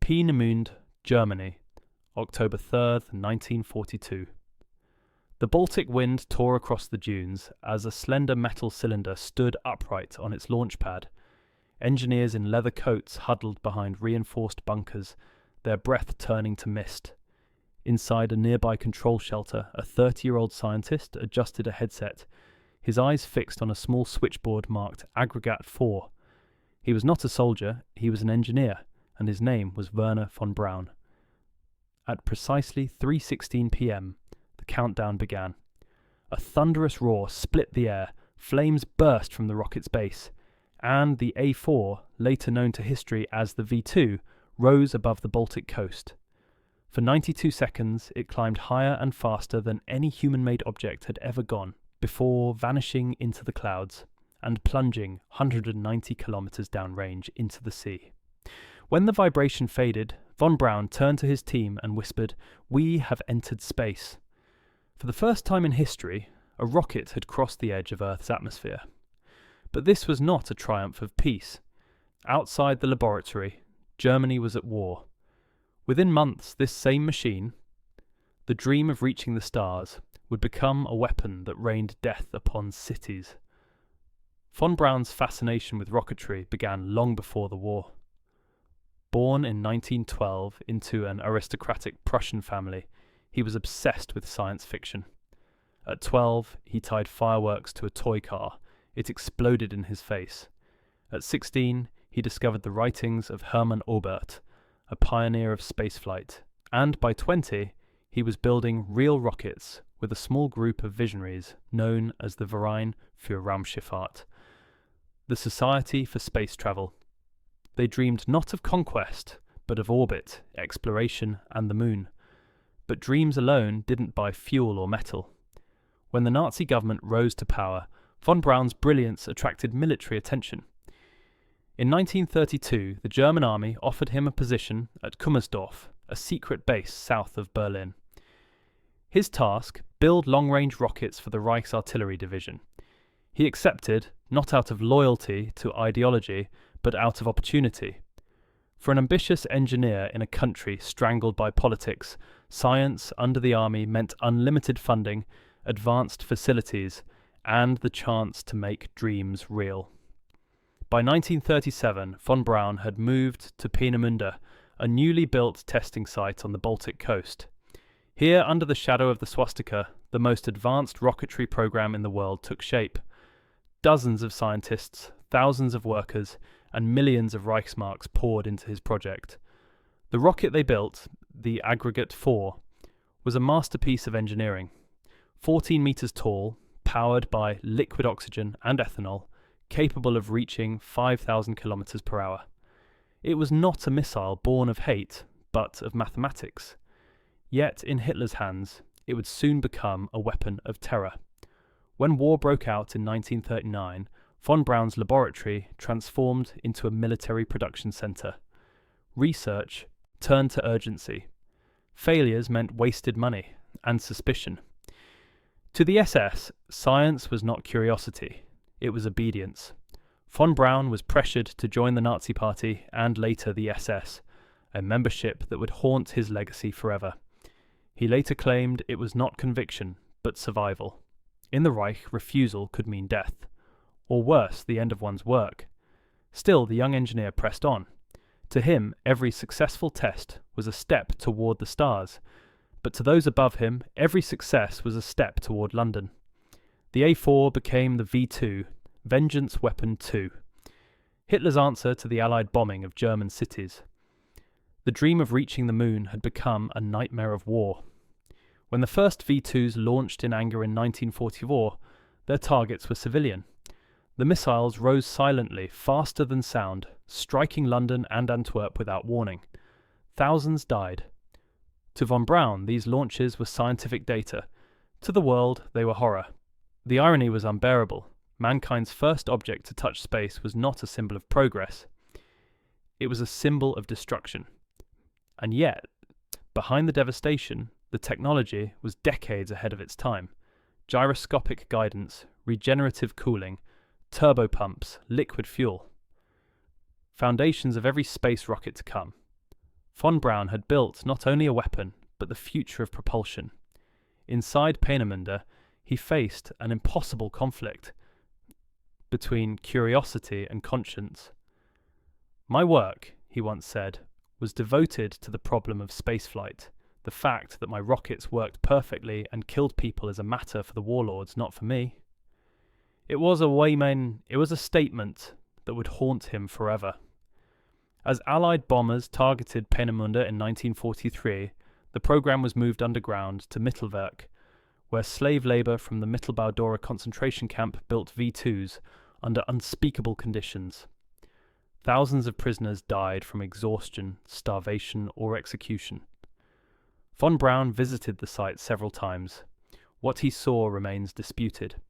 Peenemünde, Germany, October 3rd, 1942. The Baltic wind tore across the dunes as a slender metal cylinder stood upright on its launch pad. Engineers in leather coats huddled behind reinforced bunkers, their breath turning to mist. Inside a nearby control shelter, a 30-year-old scientist adjusted a headset, his eyes fixed on a small switchboard marked Aggregate 4. He was not a soldier, he was an engineer, and his name was Wernher von Braun. At precisely 3:16 p.m, the countdown began. A thunderous roar split the air, flames burst from the rocket's base, and the A4, later known to history as the V2, rose above the Baltic coast. For 92 seconds, it climbed higher and faster than any human-made object had ever gone, before vanishing into the clouds and plunging 190 kilometers downrange into the sea. When the vibration faded, von Braun turned to his team and whispered, "We have entered space." For the first time in history, a rocket had crossed the edge of Earth's atmosphere. But this was not a triumph of peace. Outside the laboratory, Germany was at war. Within months, this same machine, the dream of reaching the stars, would become a weapon that rained death upon cities. Von Braun's fascination with rocketry began long before the war. Born in 1912 into an aristocratic Prussian family, he was obsessed with science fiction. At 12, he tied fireworks to a toy car. It exploded in his face. At 16, he discovered the writings of Hermann Oberth, a pioneer of spaceflight, and by 20, he was building real rockets with a small group of visionaries known as the Verein für Raumschifffahrt, the Society for Space Travel. They dreamed not of conquest, but of orbit, exploration, and the moon. But dreams alone didn't buy fuel or metal. When the Nazi government rose to power, von Braun's brilliance attracted military attention. In 1932, the German army offered him a position at Kummersdorf, a secret base south of Berlin. His task, build long-range rockets for the Reich's artillery division. He accepted, not out of loyalty to ideology, but out of opportunity. For an ambitious engineer in a country strangled by politics, science under the army meant unlimited funding, advanced facilities, and the chance to make dreams real. By 1937, von Braun had moved to Peenemünde, a newly built testing site on the Baltic coast. Here, under the shadow of the swastika, the most advanced rocketry program in the world took shape. Dozens of scientists, thousands of workers, and millions of Reichsmarks poured into his project. The rocket they built, the Aggregate 4, was a masterpiece of engineering. 14 meters tall, powered by liquid oxygen and ethanol, capable of reaching 5,000 kilometers per hour. It was not a missile born of hate, but of mathematics. Yet, in Hitler's hands, it would soon become a weapon of terror. When war broke out in 1939, von Braun's laboratory transformed into a military production center. Research turned to urgency. Failures meant wasted money and suspicion. To the SS, science was not curiosity, it was obedience. Von Braun was pressured to join the Nazi Party and later the SS, a membership that would haunt his legacy forever. He later claimed it was not conviction, but survival. In the Reich, refusal could mean death, or worse, the end of one's work. Still, the young engineer pressed on. To him, every successful test was a step toward the stars, but to those above him, every success was a step toward London. The A4 became the V2, Vengeance Weapon 2, Hitler's answer to the Allied bombing of German cities. The dream of reaching the moon had become a nightmare of war. When the first V2s launched in anger in 1944, their targets were civilian. The missiles rose silently, faster than sound, striking London and Antwerp without warning. Thousands died. To von Braun, these launches were scientific data. To the world, they were horror. The irony was unbearable. Mankind's first object to touch space was not a symbol of progress. It was a symbol of destruction. And yet, behind the devastation, the technology was decades ahead of its time. Gyroscopic guidance, regenerative cooling, turbopumps, liquid fuel. Foundations of every space rocket to come. Von Braun had built not only a weapon, but the future of propulsion. Inside Peenemünde, he faced an impossible conflict between curiosity and conscience. "My work," he once said, "was devoted to the problem of spaceflight. The fact that my rockets worked perfectly and killed people is a matter for the warlords, not for me." It was a statement that would haunt him forever. As Allied bombers targeted Peenemünde in 1943, the program was moved underground to Mittelwerk, where slave labour from the Mittelbau-Dora concentration camp built V2s under unspeakable conditions. Thousands of prisoners died from exhaustion, starvation, or execution. Von Braun visited the site several times. What he saw remains disputed.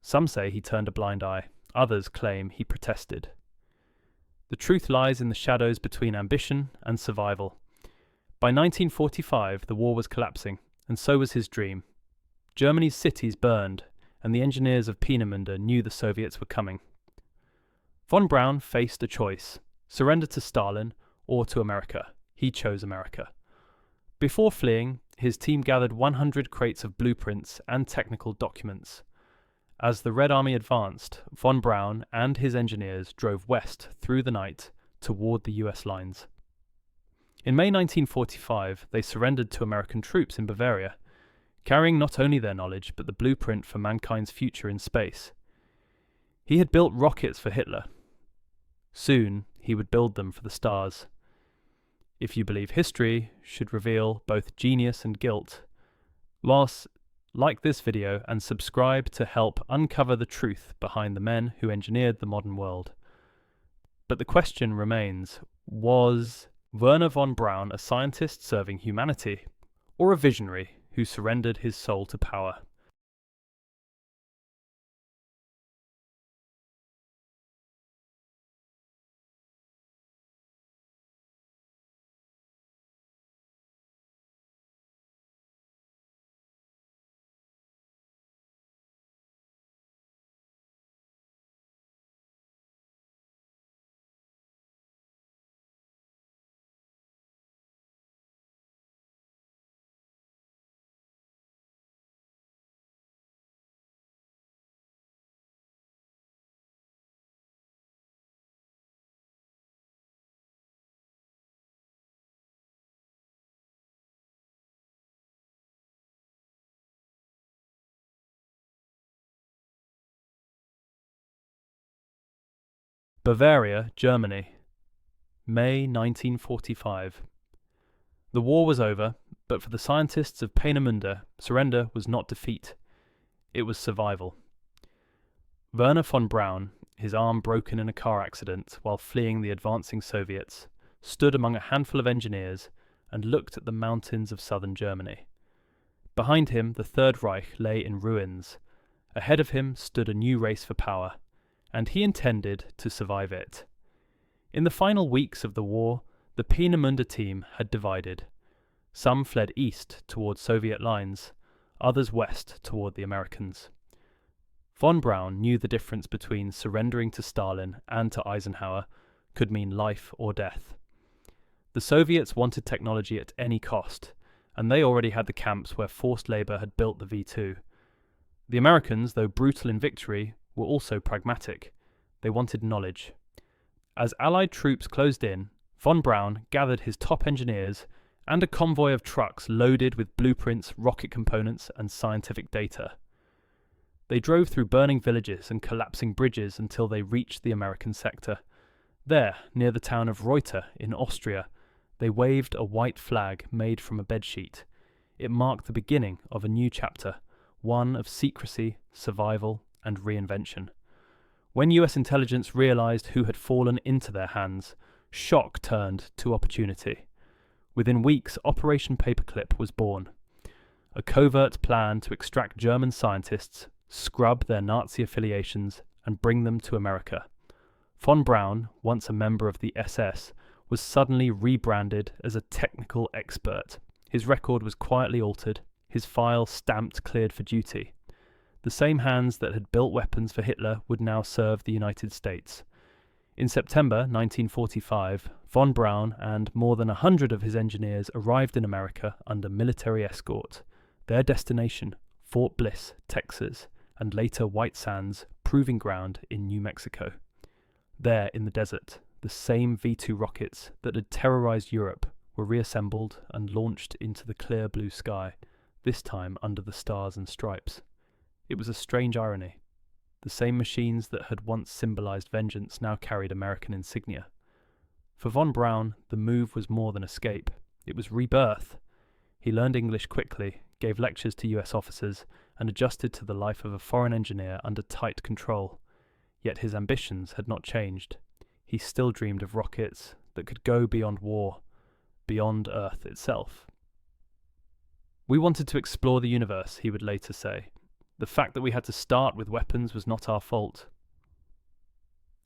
Some say he turned a blind eye, others claim he protested. The truth lies in the shadows between ambition and survival. By 1945, the war was collapsing, and so was his dream. Germany's cities burned, and the engineers of Peenemünde knew the Soviets were coming. Von Braun faced a choice: surrender to Stalin or to America. He chose America. Before fleeing, his team gathered 100 crates of blueprints and technical documents. As the Red Army advanced, von Braun and his engineers drove west through the night toward the US lines. In May 1945, they surrendered to American troops in Bavaria, carrying not only their knowledge but the blueprint for mankind's future in space. He had built rockets for Hitler. Soon, he would build them for the stars. If you believe history should reveal both genius and guilt, like this video and subscribe to help uncover the truth behind the men who engineered the modern world. But the question remains, was Wernher von Braun a scientist serving humanity, or a visionary who surrendered his soul to power? Bavaria, Germany, May 1945. The war was over, but for the scientists of Peenemünde, surrender was not defeat. It was survival. Wernher von Braun, his arm broken in a car accident while fleeing the advancing Soviets, stood among a handful of engineers and looked at the mountains of southern Germany. Behind him, the Third Reich lay in ruins. Ahead of him stood a new race for power, and he intended to survive it. In the final weeks of the war, the Peenemünde team had divided. Some fled east toward Soviet lines, others west toward the Americans. Von Braun knew the difference between surrendering to Stalin and to Eisenhower could mean life or death. The Soviets wanted technology at any cost, and they already had the camps where forced labor had built the V2. The Americans, though brutal in victory, were also pragmatic. They wanted knowledge. As Allied troops closed in, von Braun gathered his top engineers and a convoy of trucks loaded with blueprints, rocket components, and scientific data. They drove through burning villages and collapsing bridges until they reached the American sector. There, near the town of Reuter in Austria, they waved a white flag made from a bedsheet. It marked the beginning of a new chapter, one of secrecy, survival, and reinvention. When US intelligence realized who had fallen into their hands, shock turned to opportunity. Within weeks, Operation Paperclip was born. A covert plan to extract German scientists, scrub their Nazi affiliations, and bring them to America. Von Braun, once a member of the SS, was suddenly rebranded as a technical expert. His record was quietly altered, his file stamped cleared for duty. The same hands that had built weapons for Hitler would now serve the United States. In September 1945, von Braun and more than 100 of his engineers arrived in America under military escort. Their destination, Fort Bliss, Texas, and later White Sands Proving Ground in New Mexico. There, in the desert, the same V-2 rockets that had terrorized Europe were reassembled and launched into the clear blue sky, this time under the stars and stripes. It was a strange irony. The same machines that had once symbolized vengeance now carried American insignia. For von Braun, the move was more than escape. It was rebirth. He learned English quickly, gave lectures to US officers, and adjusted to the life of a foreign engineer under tight control. Yet his ambitions had not changed. He still dreamed of rockets that could go beyond war, beyond Earth itself. "We wanted to explore the universe," he would later say. "The fact that we had to start with weapons was not our fault."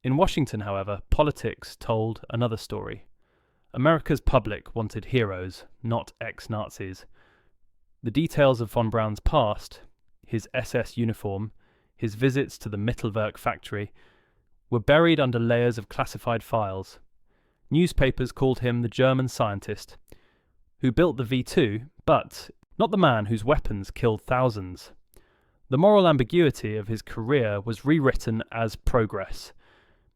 In Washington, however, politics told another story. America's public wanted heroes, not ex-Nazis. The details of von Braun's past, his SS uniform, his visits to the Mittelwerk factory, were buried under layers of classified files. Newspapers called him the German scientist who built the V-2, but not the man whose weapons killed thousands. The moral ambiguity of his career was rewritten as progress.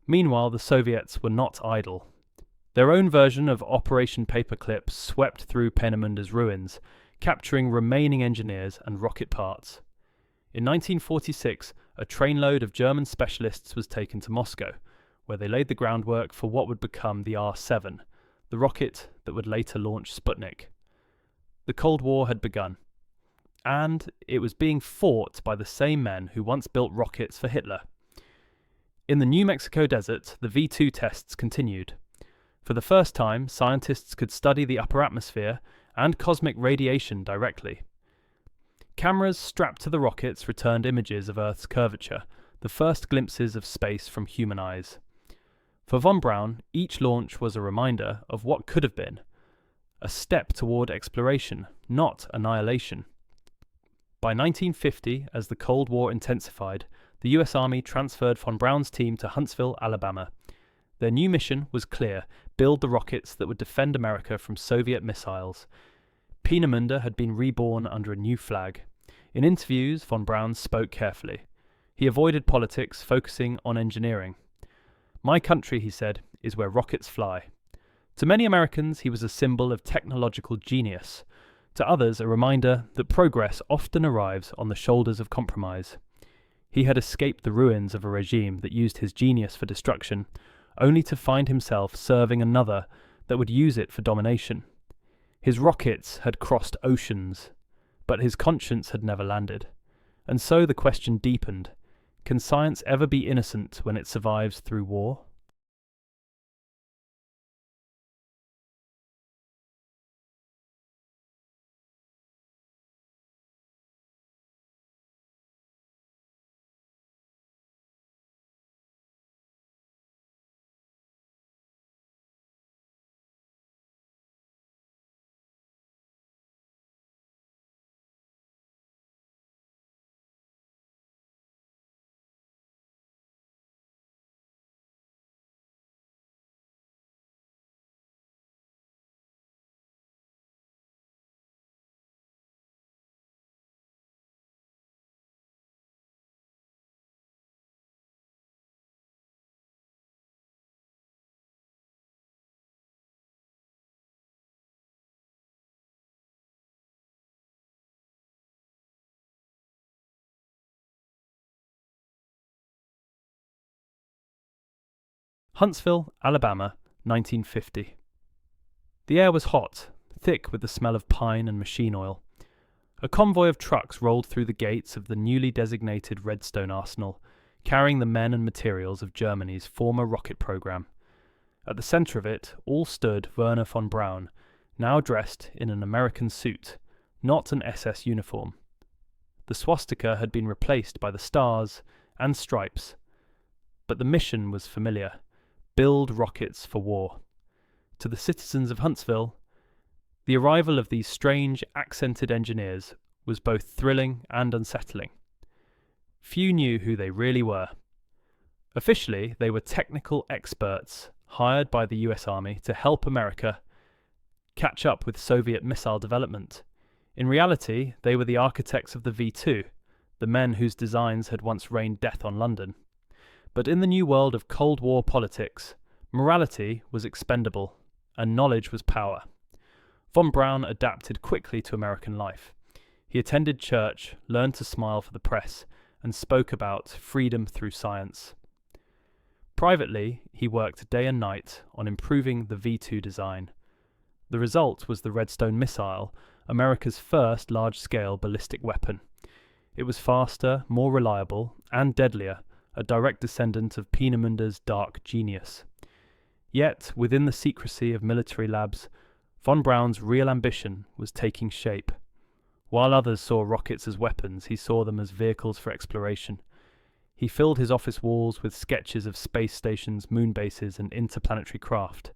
Meanwhile, the Soviets were not idle. Their own version of Operation Paperclip swept through Peenemunde's ruins, capturing remaining engineers and rocket parts. In 1946, a trainload of German specialists was taken to Moscow, where they laid the groundwork for what would become the R-7, the rocket that would later launch Sputnik. The Cold War had begun, and it was being fought by the same men who once built rockets for Hitler. In the New Mexico desert, the V-2 tests continued. For the first time, scientists could study the upper atmosphere and cosmic radiation directly. Cameras strapped to the rockets returned images of Earth's curvature, the first glimpses of space from human eyes. For von Braun, each launch was a reminder of what could have been, a step toward exploration, not annihilation. By 1950, as the Cold War intensified, the US Army transferred von Braun's team to Huntsville, Alabama. Their new mission was clear: build the rockets that would defend America from Soviet missiles. Peenemünde had been reborn under a new flag. In interviews, von Braun spoke carefully. He avoided politics, focusing on engineering. "My country," he said, "is where rockets fly." To many Americans, he was a symbol of technological genius. To others, a reminder that progress often arrives on the shoulders of compromise. He had escaped the ruins of a regime that used his genius for destruction, only to find himself serving another that would use it for domination. His rockets had crossed oceans, but his conscience had never landed. And so the question deepened: can science ever be innocent when it survives through war? Huntsville, Alabama, 1950. The air was hot, thick with the smell of pine and machine oil. A convoy of trucks rolled through the gates of the newly designated Redstone Arsenal, carrying the men and materials of Germany's former rocket program. At the center of it all stood Wernher von Braun, now dressed in an American suit, not an SS uniform. The swastika had been replaced by the stars and stripes, but the mission was familiar: build rockets for war. To the citizens of Huntsville, the arrival of these strange, accented engineers was both thrilling and unsettling. Few knew who they really were. Officially, they were technical experts hired by the US Army to help America catch up with Soviet missile development. In reality, they were the architects of the V2, the men whose designs had once rained death on London. But in the new world of Cold War politics, morality was expendable, and knowledge was power. Von Braun adapted quickly to American life. He attended church, learned to smile for the press, and spoke about freedom through science. Privately, he worked day and night on improving the V2 design. The result was the Redstone missile, America's first large-scale ballistic weapon. It was faster, more reliable, and deadlier, a direct descendant of Peenemunde's dark genius. Yet, within the secrecy of military labs, von Braun's real ambition was taking shape. While others saw rockets as weapons, he saw them as vehicles for exploration. He filled his office walls with sketches of space stations, moon bases, and interplanetary craft.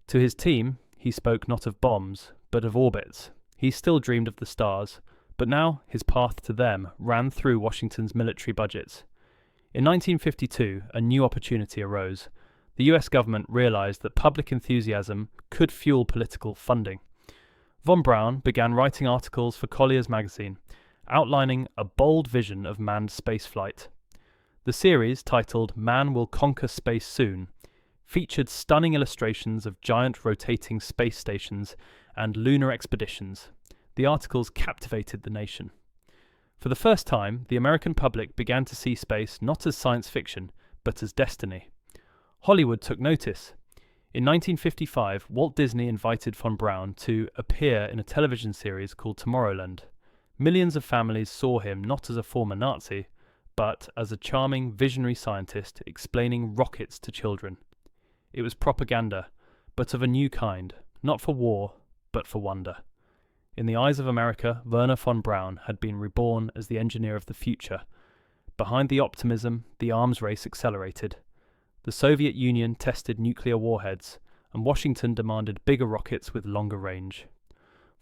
To his team, he spoke not of bombs, but of orbits. He still dreamed of the stars, but now his path to them ran through Washington's military budgets. In 1952, a new opportunity arose. The US government realized that public enthusiasm could fuel political funding. Von Braun began writing articles for Collier's magazine, outlining a bold vision of manned spaceflight. The series, titled Man Will Conquer Space Soon, featured stunning illustrations of giant rotating space stations and lunar expeditions. The articles captivated the nation. For the first time, the American public began to see space not as science fiction, but as destiny. Hollywood took notice. In 1955, Walt Disney invited von Braun to appear in a television series called Tomorrowland. Millions of families saw him not as a former Nazi, but as a charming, visionary scientist explaining rockets to children. It was propaganda, but of a new kind, not for war, but for wonder. In the eyes of America, Wernher von Braun had been reborn as the engineer of the future. Behind the optimism, the arms race accelerated. The Soviet Union tested nuclear warheads, and Washington demanded bigger rockets with longer range.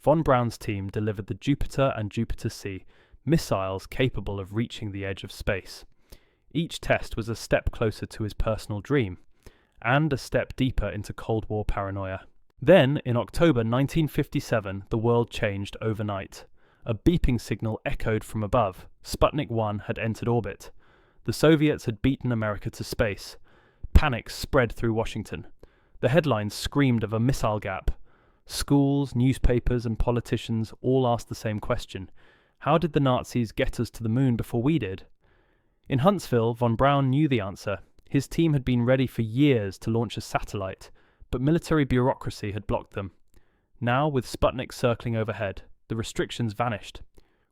Von Braun's team delivered the Jupiter and Jupiter-C, missiles capable of reaching the edge of space. Each test was a step closer to his personal dream, and a step deeper into Cold War paranoia. Then, in October 1957, the world changed overnight. A beeping signal echoed from above. Sputnik 1 had entered orbit. The Soviets had beaten America to space. Panic spread through Washington. The headlines screamed of a missile gap. Schools, newspapers, and politicians all asked the same question. How did the Nazis get us to the moon before we did? In Huntsville, von Braun knew the answer. His team had been ready for years to launch a satellite, but military bureaucracy had blocked them. Now, with Sputnik circling overhead, the restrictions vanished.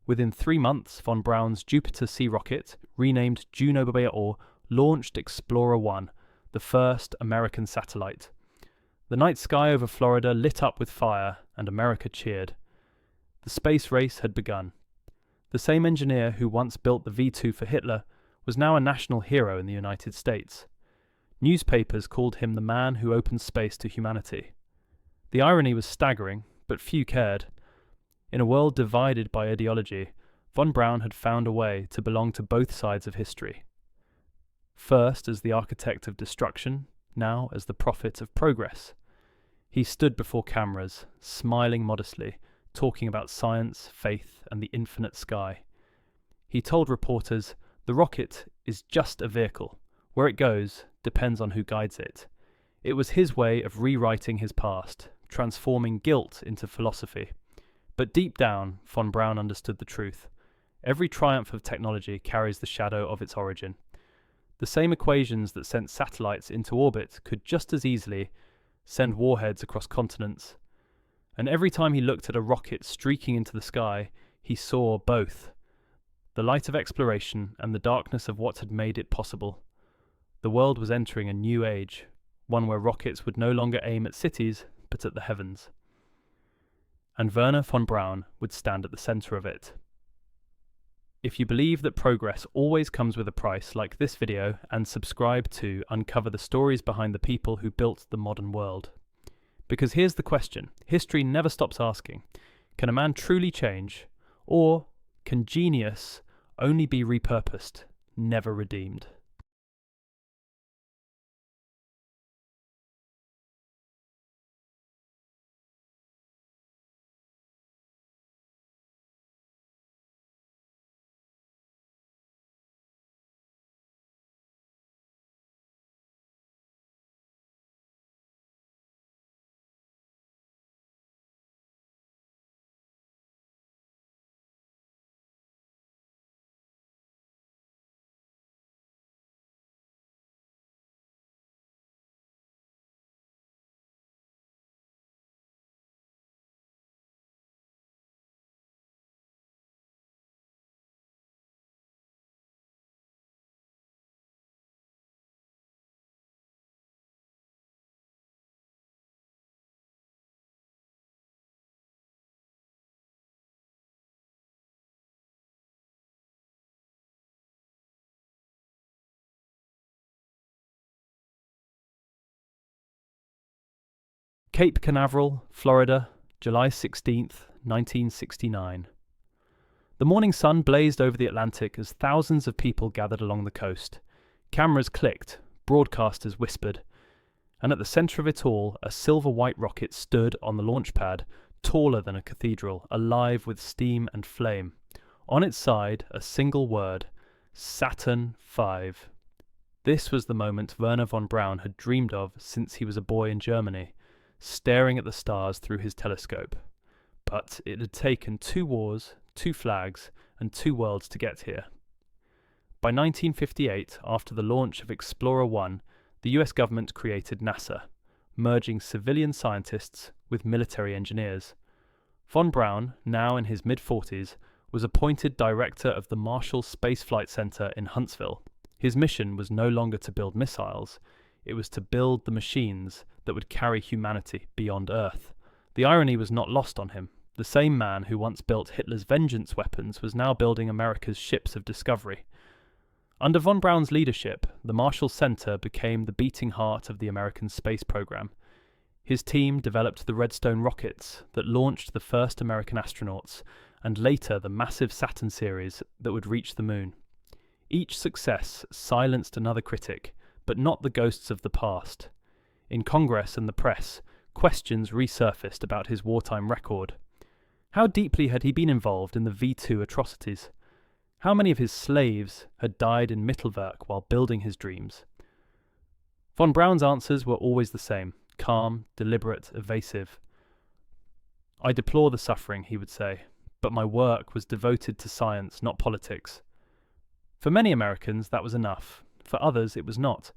Within 3 months, von Braun's Jupiter-C rocket, renamed Juno WWII, launched Explorer 1, the first American satellite. The night sky over Florida lit up with fire, and America cheered. The space race had begun. The same engineer who once built the V2 for Hitler was now a national hero in the United States. Newspapers called him the man who opened space to humanity. The irony was staggering, but few cared. In a world divided by ideology, von Braun had found a way to belong to both sides of history. First as the architect of destruction, now as the prophet of progress. He stood before cameras, smiling modestly, talking about science, faith, and the infinite sky. He told reporters, "The rocket is just a vehicle. Where it goes depends on who guides it." It was his way of rewriting his past, transforming guilt into philosophy. But deep down, von Braun understood the truth. Every triumph of technology carries the shadow of its origin. The same equations that sent satellites into orbit could just as easily send warheads across continents. And every time he looked at a rocket streaking into the sky, he saw both. The light of exploration and the darkness of what had made it possible. The world was entering a new age, one where rockets would no longer aim at cities, but at the heavens. And Wernher von Braun would stand at the centre of it. If you believe that progress always comes with a price, like this video and subscribe to uncover the stories behind the people who built the modern world. Because here's the question, history never stops asking, can a man truly change, or can genius only be repurposed, never redeemed? Cape Canaveral, Florida, July 16th, 1969. The morning sun blazed over the Atlantic as thousands of people gathered along the coast. Cameras clicked, broadcasters whispered, and at the centre of it all, a silver-white rocket stood on the launch pad, taller than a cathedral, alive with steam and flame. On its side, a single word: Saturn V. This was the moment Wernher von Braun had dreamed of since he was a boy in Germany, staring at the stars through his telescope. But it had taken 2 wars, 2 flags, and 2 worlds to get here. By 1958, after the launch of Explorer 1, the US government created NASA, merging civilian scientists with military engineers. Von Braun, now in his mid-40s, was appointed director of the Marshall Space Flight Center in Huntsville. His mission was no longer to build missiles, it was to build the machines that would carry humanity beyond Earth. The irony was not lost on him. The same man who once built Hitler's vengeance weapons was now building America's ships of discovery. Under von Braun's leadership, the Marshall Center became the beating heart of the American space program. His team developed the Redstone rockets that launched the first American astronauts, and later the massive Saturn series that would reach the moon. Each success silenced another critic, but not the ghosts of the past. In Congress and the press, questions resurfaced about his wartime record. How deeply had he been involved in the V2 atrocities? How many of his slaves had died in Mittelwerk while building his dreams? Von Braun's answers were always the same: calm, deliberate, evasive. "I deplore the suffering," he would say, "but my work was devoted to science, not politics." For many Americans, that was enough. For others, it was not.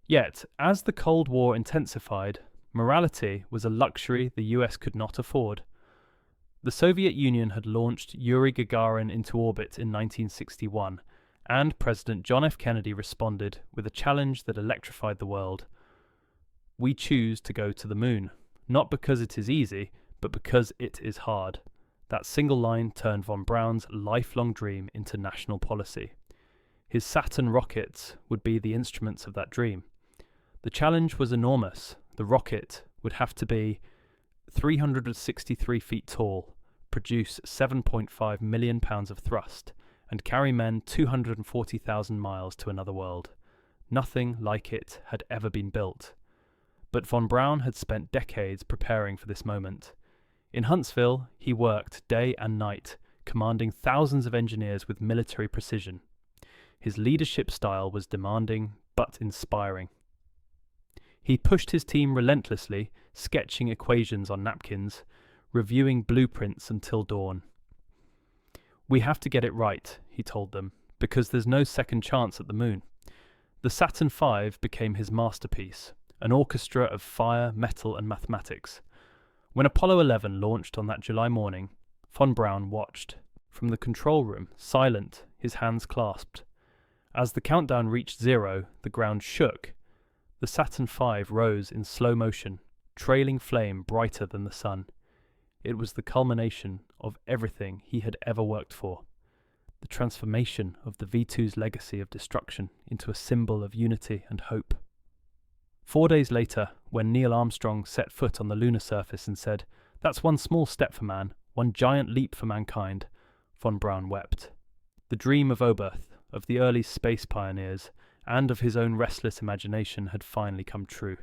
Yet, as the Cold War intensified, morality was a luxury the US could not afford. The Soviet Union had launched Yuri Gagarin into orbit in 1961, and President John F. Kennedy responded with a challenge that electrified the world. "We choose to go to the moon, not because it is easy, but because it is hard." That single line turned von Braun's lifelong dream into national policy. His Saturn rockets would be the instruments of that dream. The challenge was enormous. The rocket would have to be 363 feet tall, produce 7.5 million pounds of thrust, and carry men 240,000 miles to another world. Nothing like it had ever been built. But von Braun had spent decades preparing for this moment. In Huntsville, he worked day and night, commanding thousands of engineers with military precision. His leadership style was demanding but inspiring. He pushed his team relentlessly, sketching equations on napkins, reviewing blueprints until dawn. "We have to get it right," he told them, "because there's no second chance at the moon." The Saturn V became his masterpiece, an orchestra of fire, metal, and mathematics. When Apollo 11 launched on that July morning, von Braun watched. From the control room, silent, his hands clasped. As the countdown reached 0, the ground shook. The Saturn V rose in slow motion, trailing flame brighter than the sun. It was the culmination of everything he had ever worked for. The transformation of the V2's legacy of destruction into a symbol of unity and hope. 4 days later, when Neil Armstrong set foot on the lunar surface and said, "That's one small step for man, one giant leap for mankind," von Braun wept. The dream of Rebirth, of the early space pioneers, and of his own restless imagination had finally come true.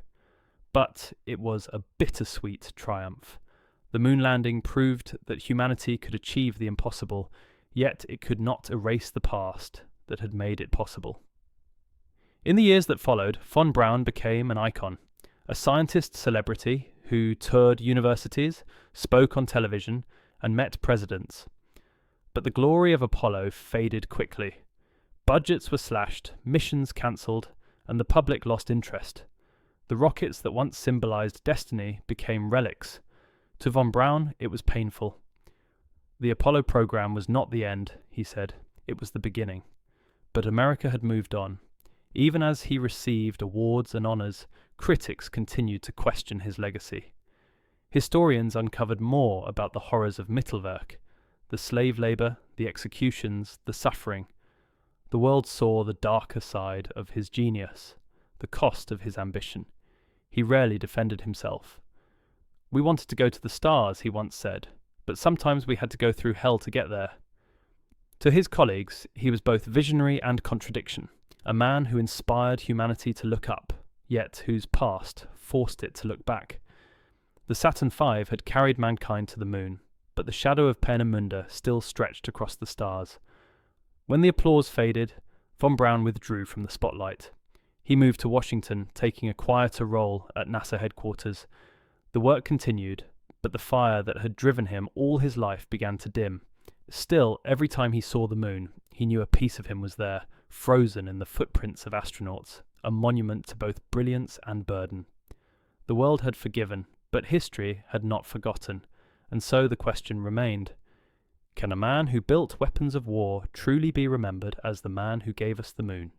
But it was a bittersweet triumph. The moon landing proved that humanity could achieve the impossible, yet it could not erase the past that had made it possible. In the years that followed, von Braun became an icon, a scientist celebrity who toured universities, spoke on television, and met presidents. But the glory of Apollo faded quickly. Budgets were slashed, missions cancelled, and the public lost interest. The rockets that once symbolized destiny became relics. To von Braun, it was painful. The Apollo program was not the end, he said. It was the beginning. But America had moved on. Even as he received awards and honours, critics continued to question his legacy. Historians uncovered more about the horrors of Mittelwerk, the slave labour, the executions, the suffering. The world saw the darker side of his genius, the cost of his ambition. He rarely defended himself. "We wanted to go to the stars," he once said, "but sometimes we had to go through hell to get there." To his colleagues, he was both visionary and contradiction, a man who inspired humanity to look up, yet whose past forced it to look back. The Saturn V had carried mankind to the moon, but the shadow of Peenemünde still stretched across the stars. When the applause faded, von Braun withdrew from the spotlight. He moved to Washington, taking a quieter role at NASA headquarters. The work continued, but the fire that had driven him all his life began to dim. Still, every time he saw the moon, he knew a piece of him was there, frozen in the footprints of astronauts, a monument to both brilliance and burden. The world had forgiven, but history had not forgotten, and so the question remained: can a man who built weapons of war truly be remembered as the man who gave us the moon?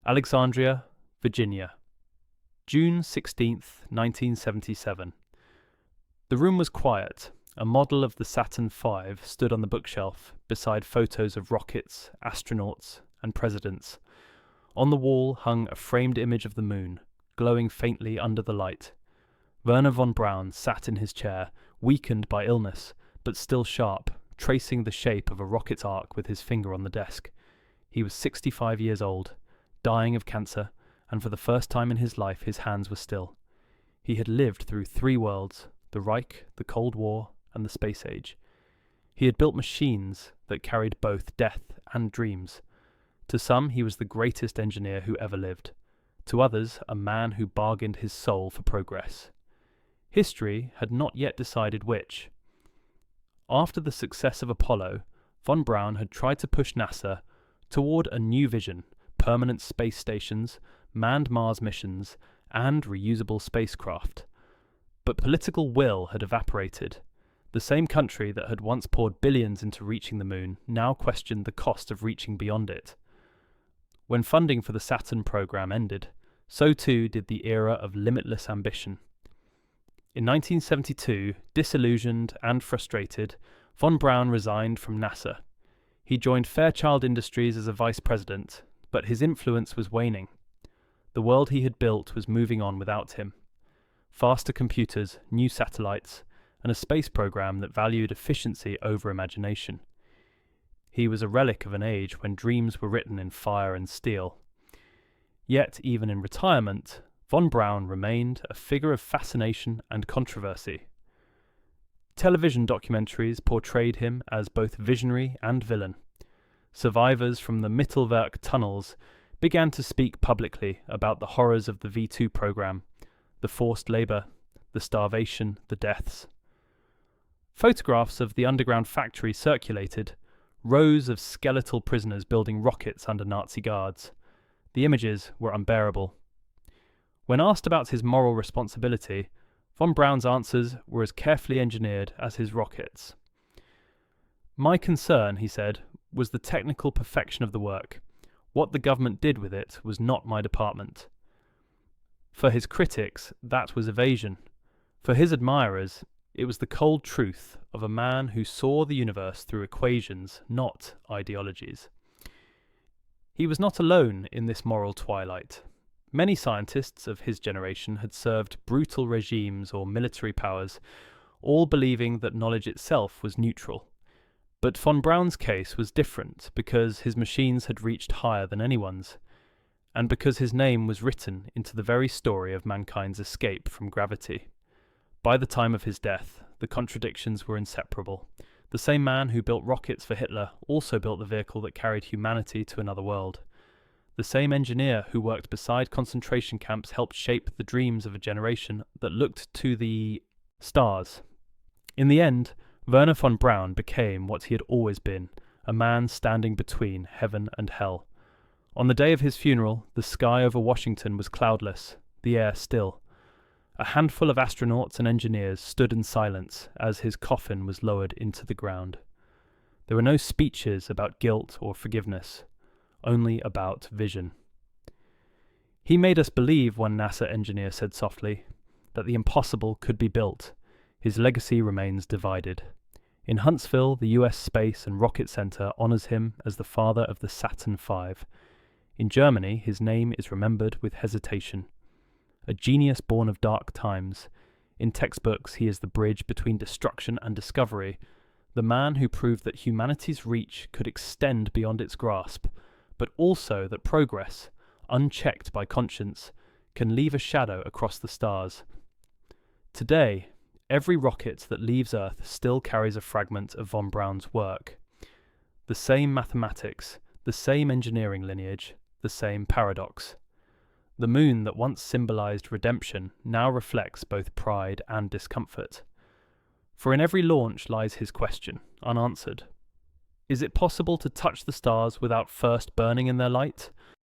Alexandria, Virginia, June 16th, 1977. The room was quiet. A model of the Saturn V stood on the bookshelf, beside photos of rockets, astronauts, and presidents. On the wall hung a framed image of the moon, glowing faintly under the light. Wernher von Braun sat in his chair, weakened by illness, but still sharp, tracing the shape of a rocket arc with his finger on the desk. He was 65 years old, dying of cancer, and for the first time in his life his hands were still. He had lived through 3 worlds: the Reich, the Cold War, and the Space Age. He had built machines that carried both death and dreams. To some he was the greatest engineer who ever lived. To others, a man who bargained his soul for progress. History had not yet decided which. After the success of Apollo, von Braun had tried to push NASA toward a new vision: permanent space stations, manned Mars missions, and reusable spacecraft. But political will had evaporated. The same country that had once poured billions into reaching the moon now questioned the cost of reaching beyond it. When funding for the Saturn program ended, so too did the era of limitless ambition. In 1972, disillusioned and frustrated, von Braun resigned from NASA. He joined Fairchild Industries as a vice president, but his influence was waning. The world he had built was moving on without him. Faster computers, new satellites, and a space program that valued efficiency over imagination. He was a relic of an age when dreams were written in fire and steel. Yet, even in retirement, von Braun remained a figure of fascination and controversy. Television documentaries portrayed him as both visionary and villain. Survivors from the Mittelwerk tunnels began to speak publicly about the horrors of the V2 program, the forced labour, the starvation, the deaths. Photographs of the underground factory circulated, rows of skeletal prisoners building rockets under Nazi guards. The images were unbearable. When asked about his moral responsibility, von Braun's answers were as carefully engineered as his rockets. "My concern," he said, "was the technical perfection of the work. What the government did with it was not my department." For his critics, that was evasion. For his admirers, it was the cold truth of a man who saw the universe through equations, not ideologies. He was not alone in this moral twilight. Many scientists of his generation had served brutal regimes or military powers, all believing that knowledge itself was neutral. But von Braun's case was different because his machines had reached higher than anyone's, and because his name was written into the very story of mankind's escape from gravity. By the time of his death, the contradictions were inseparable. The same man who built rockets for Hitler also built the vehicle that carried humanity to another world. The same engineer who worked beside concentration camps helped shape the dreams of a generation that looked to the stars. In the end, Wernher von Braun became what he had always been, a man standing between heaven and hell. On the day of his funeral, the sky over Washington was cloudless, the air still. A handful of astronauts and engineers stood in silence as his coffin was lowered into the ground. There were no speeches about guilt or forgiveness, only about vision. "He made us believe," one NASA engineer said softly, "that the impossible could be built. His legacy remains divided." In Huntsville, the US Space and Rocket Center honors him as the father of the Saturn V. In Germany, his name is remembered with hesitation. A genius born of dark times. In textbooks, he is the bridge between destruction and discovery, the man who proved that humanity's reach could extend beyond its grasp, but also that progress, unchecked by conscience, can leave a shadow across the stars. Today, every rocket that leaves Earth still carries a fragment of von Braun's work. The same mathematics, the same engineering lineage, the same paradox. The moon that once symbolized redemption now reflects both pride and discomfort. For in every launch lies his question, unanswered. Is it possible to touch the stars without first burning in their light?